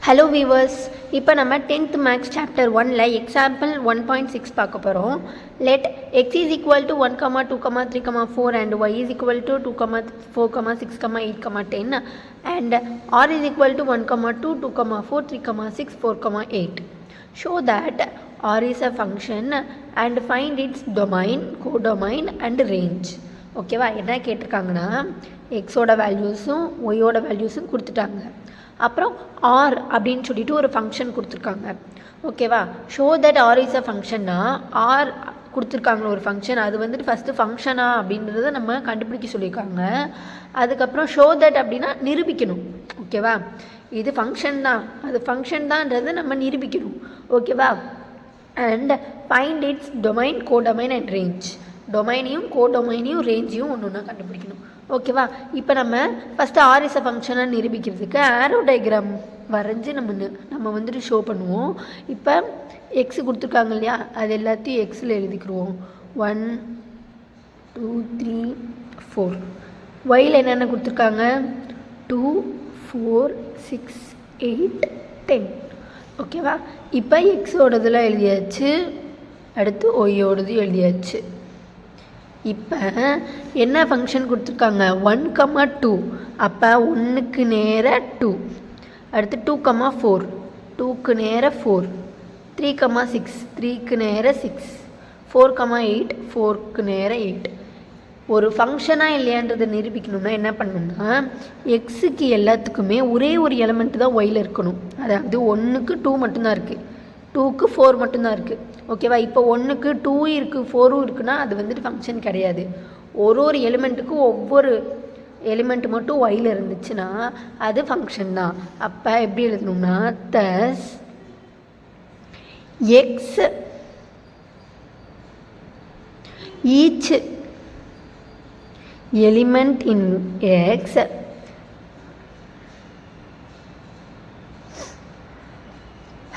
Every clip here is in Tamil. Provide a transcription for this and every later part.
ஹலோ வீவர்ஸ், இப்போ நம்ம 10th மேக்ஸ் சாப்டர் 1ல் எக்ஸாம்பிள் 1.6 பார்க்க போகிறோம். Let x is equal to 1, 2, 3, 4 and y is equal to 2, 4, 6, 8, 10 and r is equal to 1, 2, 2, 4, 3, 6, 4, 8. Show that r is a function and find its domain, codomain and range. ஓகேவா? என்ன கேட்டிருக்காங்கன்னா எக்ஸோட வேல்யூஸும் ஒய்யோட வேல்யூஸும் கொடுத்துட்டாங்க. அப்புறம் ஆர் அப்படின்னு சொல்லிட்டு ஒரு ஃபங்க்ஷன் கொடுத்துருக்காங்க. ஓகேவா? Show that R is a ஃபங்க்ஷன்னா ஆர் கொடுத்துருக்காங்க ஒரு ஃபங்க்ஷன். அது வந்துட்டு ஃபஸ்ட்டு ஃபங்க்ஷனா அப்படின்றத நம்ம கண்டுபிடிக்க சொல்லியிருக்காங்க. அதுக்கப்புறம் ஷோ தட் அப்படின்னா நிரூபிக்கணும். ஓகேவா? இது ஃபங்க்ஷன் தான், அது ஃபங்க்ஷன் தான்ன்றதை நம்ம நிரூபிக்கணும். ஓகேவா? And find its domain, codomain and range. டொமைனையும் கோடொமைனையும் ரேஞ்சையும் ஒன்று ஒன்றா கண்டுபிடிக்கணும். ஓகேவா? இப்போ நம்ம ஃபஸ்ட்டு ஆர் இஸ் அ ஃபங்க்ஷனாக நிரூபிக்கிறதுக்கு ஆரோ டயக்ராம் வரைஞ்சி நம்ம வந்துட்டு ஷோ பண்ணுவோம். இப்போ எக்ஸ் கொடுத்துருக்காங்க இல்லையா, அது எல்லாத்தையும் எக்ஸில் எழுதிக்கிடுவோம். 1, 2, 3, 4. ஒயில் என்னென்ன கொடுத்துருக்காங்க? 2, 4, 6, 8, 10. ஓகேவா? இப்போ எக்ஸோடதெல்லாம் எழுதியாச்சு, அடுத்து ஒய்யோடது எழுதியாச்சு. இப்போ என்ன ஃபங்க்ஷன் கொடுத்துருக்காங்க? 1, 2. அப்போ 1க்கு நேராக 2, அடுத்து 2, 4, 2க்கு நேராக 4, 3, 6, 3க்கு நேராக 6, 4, 8, 4க்கு நேராக 8. ஒரு ஃபங்க்ஷனாக இல்லையான்றதை நிரூபிக்கணும்னா என்ன பண்ணணும்னா எக்ஸுக்கு எல்லாத்துக்குமே ஒரே ஒரு எலிமெண்ட் தான் ஒயில் இருக்கணும். அதாவது 1க்கு 2 மட்டும்தான் இருக்குது, 2க்கு 4 மட்டும்தான் இருக்குது. ஓகேவா? இப்போ 1க்கு 2 இருக்குது, 4 இருக்குன்னா அது வந்துட்டு ஃபங்க்ஷன் கிடையாது. ஒரு எலிமெண்ட்டுக்கும் ஒவ்வொரு எலிமெண்ட் மட்டும் ஒயில் இருந்துச்சுன்னா அது ஃபங்க்ஷன் தான். அப்போ எப்படி எழுதணும்னா thus x each element in x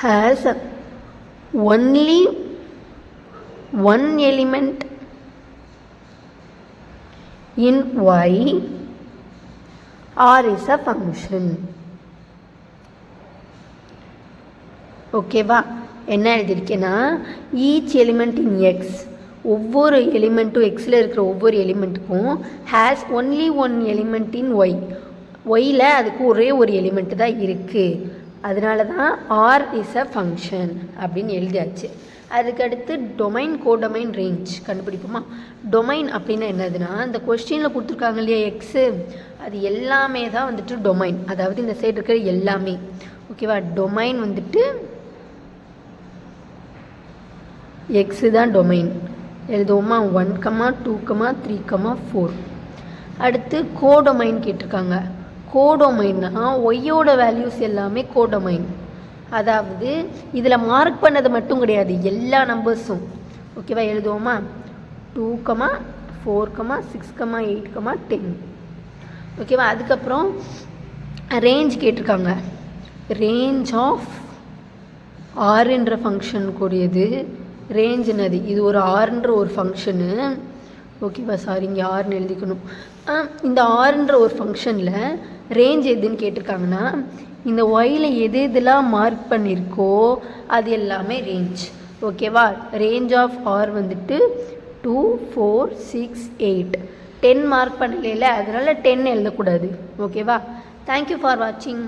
has only one element in y or is a function. ஓகேவா? என்ன எழுதியிருக்கேன்னா ஈச் எலிமெண்ட் இன் எக்ஸ், ஒவ்வொரு எலிமெண்ட்டும் எக்ஸில் இருக்கிற ஒவ்வொரு எலிமெண்ட்டுக்கும் has only one element in y, ஒய்யில் அதுக்கு ஒரே ஒரு எலிமெண்ட்டு தான் இருக்குது. அதனால தான் ஆர் இஸ் அ ஃபங்க்ஷன் அப்படின்னு எழுதியாச்சு. அதுக்கடுத்து டொமைன், கோடொமைன், ரேஞ்ச் கண்டுபிடிப்போமா? டொமைன் அப்படின்னா என்னதுன்னா இந்த கொஸ்டினில் கொடுத்துருக்காங்க இல்லையா எக்ஸு, அது எல்லாமே தான் வந்துட்டு டொமைன். அதாவது இந்த சைடு இருக்கிற எல்லாமே. ஓகேவா? டொமைன் வந்துட்டு எக்ஸு தான் டொமைன். எழுதுவோமா? 1, 2, 3, 4. அடுத்து கோடொமைன் கேட்டிருக்காங்க. கோடொமைன்னா ஒய்யோட வேல்யூஸ் எல்லாமே கோடொமைன். அதாவது இதில் மார்க் பண்ணது மட்டும் கிடையாது, எல்லா நம்பர்ஸும். ஓகேவா? எழுதுவோமா? 2, 4, 6, 8, 10. ஓகேவா? அதுக்கப்புறம் ரேஞ்ச் கேட்டிருக்காங்க. ரேஞ்ச் ஆஃப் ஆர்ன்ற ஃபங்க்ஷன் கூடியது ரேஞ்ச் என்னது? இது ஒரு ஆர்ன்ற ஒரு ஃபங்க்ஷனு. ஓகேவா? சாரி, இங்கே ஆர்னு எழுதிக்கணும். இந்த ஆர்ன்ற ஒரு ஃபங்க்ஷனில் ரேஞ்ச் எதுன்னு கேட்டிருக்காங்கன்னா இந்த ஒயில் எது இதெல்லாம் மார்க் பண்ணியிருக்கோ அது எல்லாமே ரேஞ்ச். ஓகேவா? ரேஞ்ச் ஆஃப் ஆர் வந்துட்டு 2, 4, 6, 8. 10 மார்க் பண்ணல, அதனால் 10 எழுதக்கூடாது. ஓகேவா? தேங்க்யூ ஃபார் வாட்சிங்.